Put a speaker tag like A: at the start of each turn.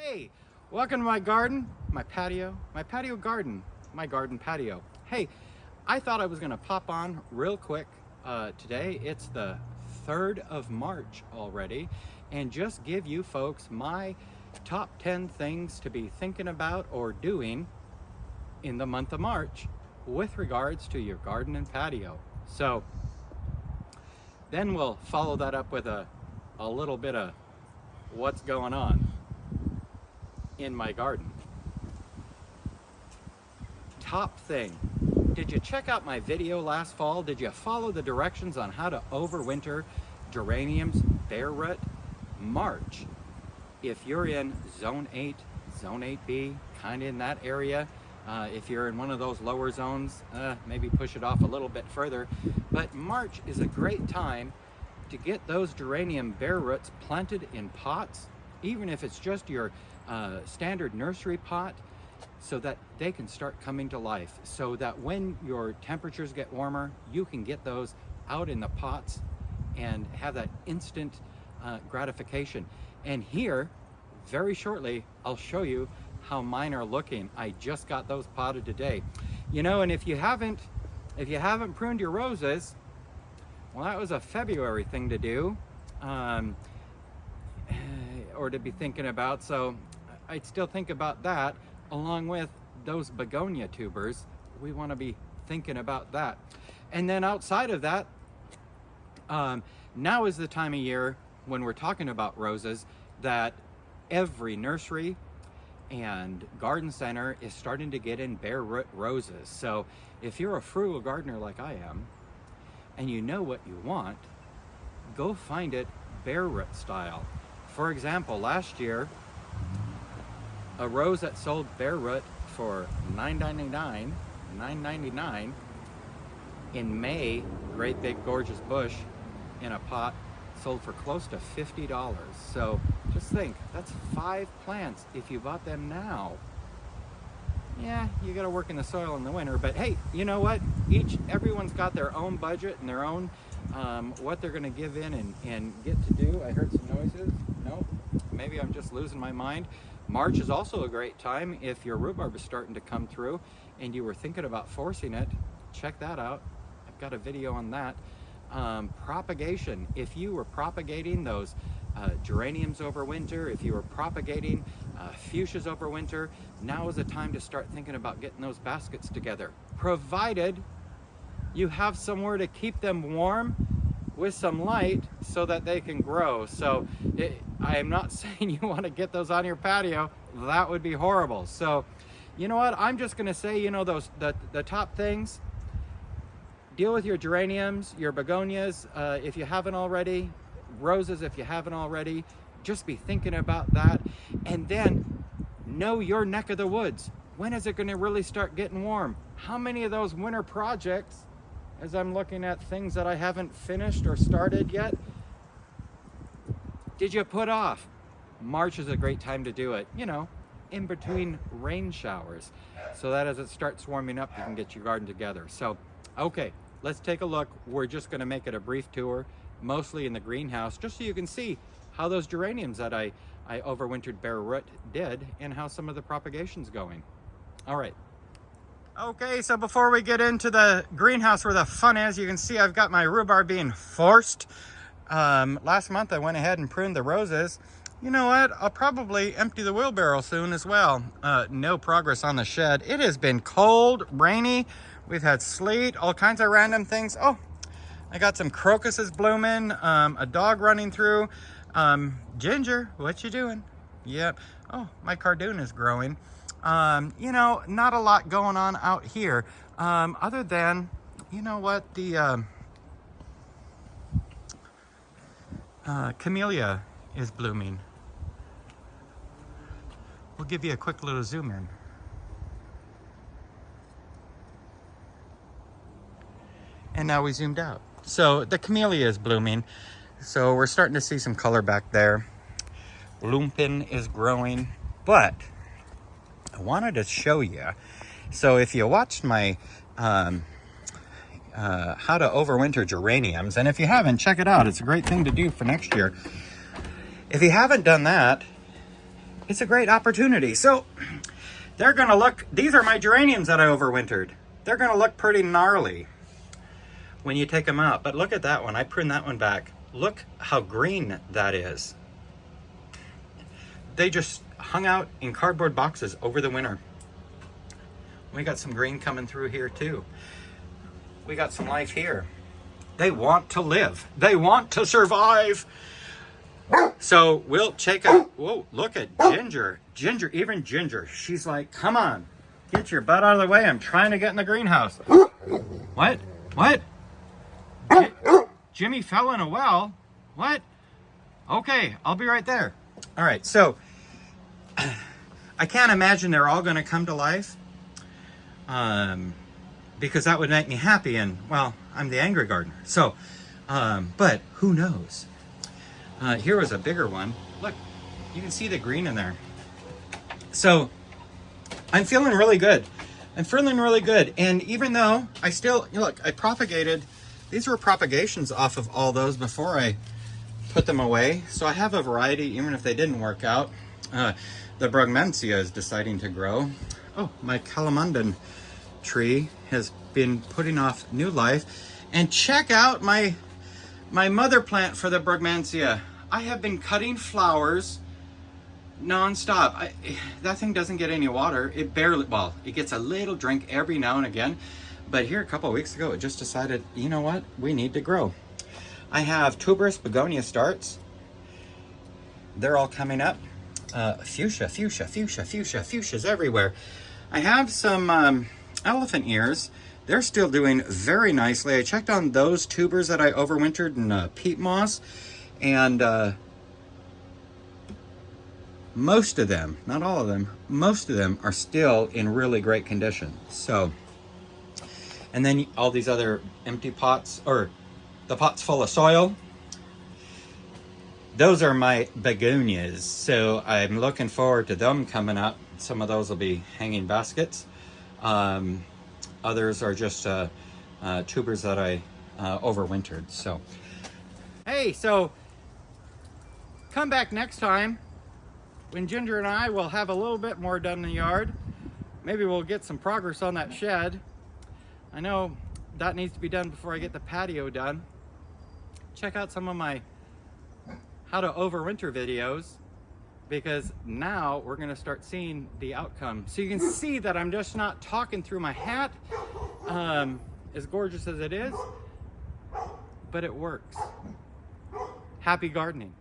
A: Hey, welcome to my garden, my patio garden, my garden patio. Hey, I thought I was gonna pop on real quick today. It's the 3rd of March already, and just give you folks my top 10 things to be thinking about or doing in the month of March with regards to your garden and patio. So then we'll follow that up with a little bit of what's going on in my garden. Top thing, did you check out my video last fall? Did you follow the directions on how to overwinter geraniums bare root? March, if you're in zone 8, zone 8B, kind of in that area, if you're in one of those lower zones, maybe push it off a little bit further. But March is a great time to get those geranium bare roots planted in pots, even if it's just your standard nursery pot, so that they can start coming to life, so that when your temperatures get warmer, you can get those out in the pots and have that instant gratification. And here, very shortly, I'll show you how mine are looking. I just got those potted today. You know, and if you haven't pruned your roses, well, that was a February thing to do, or to be thinking about. So I'd still think about that along with those begonia tubers. We want to be thinking about that. And then outside of that, now is the time of year when we're talking about roses that every nursery and garden center is starting to get in bare root roses. So if you're a frugal gardener like I am, and you know what you want, go find it bare root style. For example, last year, a rose that sold bare root for $9.99 in May, great big gorgeous bush in a pot, sold for close to $50. So just think, that's 5 plants if you bought them now. Yeah, you got to work in the soil in the winter, but hey, you know what? Everyone's got their own budget and their own what they're going to give in and get to do. I heard some noises. No, maybe I'm just losing my mind. March is also a great time if your rhubarb is starting to come through and you were thinking about forcing it. Check that out. I've got a video on that. Propagation. If you were propagating those geraniums over winter, if you were propagating fuchsias over winter, now is the time to start thinking about getting those baskets together, provided you have somewhere to keep them warm with some light so that they can grow. So I am not saying you want to get those on your patio. That would be horrible. So you know what, I'm just going to say, you know, the top things: deal with your geraniums, your begonias if you haven't already, roses if you haven't already. Just be thinking about that. And then know your neck of the woods. When is it going to really start getting warm? How many of those winter projects, as I'm looking at things that I haven't finished or started yet, did you put off? March is a great time to do it, you know, in between rain showers, so that as it starts warming up, you can get your garden together. So, okay, let's take a look. We're just going to make it a brief tour, mostly in the greenhouse, just so you can see how those geraniums that I overwintered bare root did and how some of the propagation's going. All right. Okay, so before we get into the greenhouse where the fun is, you can see I've got my rhubarb being forced. Last month I went ahead and pruned the roses. You know what? I'll probably empty the wheelbarrow soon as well. No progress on the shed. It has been cold, rainy. We've had sleet, all kinds of random things. Oh, I got some crocuses blooming, a dog running through. Ginger, what you doing? Yep. Oh, my cardoon is growing. You know, not a lot going on out here, other than, you know what, the camellia is blooming. We'll give you a quick little zoom in. And now we zoomed out. So the camellia is blooming. So we're starting to see some color back there. Lumpin is growing, but I wanted to show you. So if you watched my how to overwinter geraniums, and if you haven't, check it out. It's a great thing to do for next year. If you haven't done that, it's a great opportunity. So they're gonna look, these are my geraniums that I overwintered. They're gonna look pretty gnarly when you take them out. But look at that one, I pruned that one back. Look how green that is. They just hung out in cardboard boxes over the winter. We got some green coming through here too. We got some life here. They want to live. They want to survive. So we'll check out, whoa, look at Ginger. Ginger, even Ginger, she's like, come on, get your butt out of the way. I'm trying to get in the greenhouse. What? What? Jimmy fell in a well? What? Okay, I'll be right there. All right, so I can't imagine they're all going to come to life, because that would make me happy, and well, I'm the angry gardener. So, but who knows? Here was a bigger one. Look, you can see the green in there. So I'm feeling really good. I'm feeling really good. And even though I still, look, I propagated, these were propagations off of all those before I put them away. So I have a variety, even if they didn't work out. The Brugmansia is deciding to grow. Oh, my Calamandan tree has been putting off new life. And check out my mother plant for the Brugmansia. I have been cutting flowers non-stop. That thing doesn't get any water. It barely, well, it gets a little drink every now and again. But here a couple of weeks ago, it just decided, you know what? We need to grow. I have tuberous begonia starts. They're all coming up. Fuchsia, fuchsias everywhere. I have some elephant ears. They're still doing very nicely. I checked on those tubers that I overwintered in peat moss, and most of them, not all of them, most of them are still in really great condition. So, and then all these other empty pots, or the pots full of soil, those are my begonias. So I'm looking forward to them coming up. Some of those will be hanging baskets. Others are just tubers that I overwintered. So, hey, so come back next time when Ginger and I will have a little bit more done in the yard. Maybe we'll get some progress on that shed. I know that needs to be done before I get the patio done. Check out some of my how to overwinter videos, because now we're going to start seeing the outcome. So you can see that I'm just not talking through my hat, as gorgeous as it is, but it works. Happy gardening.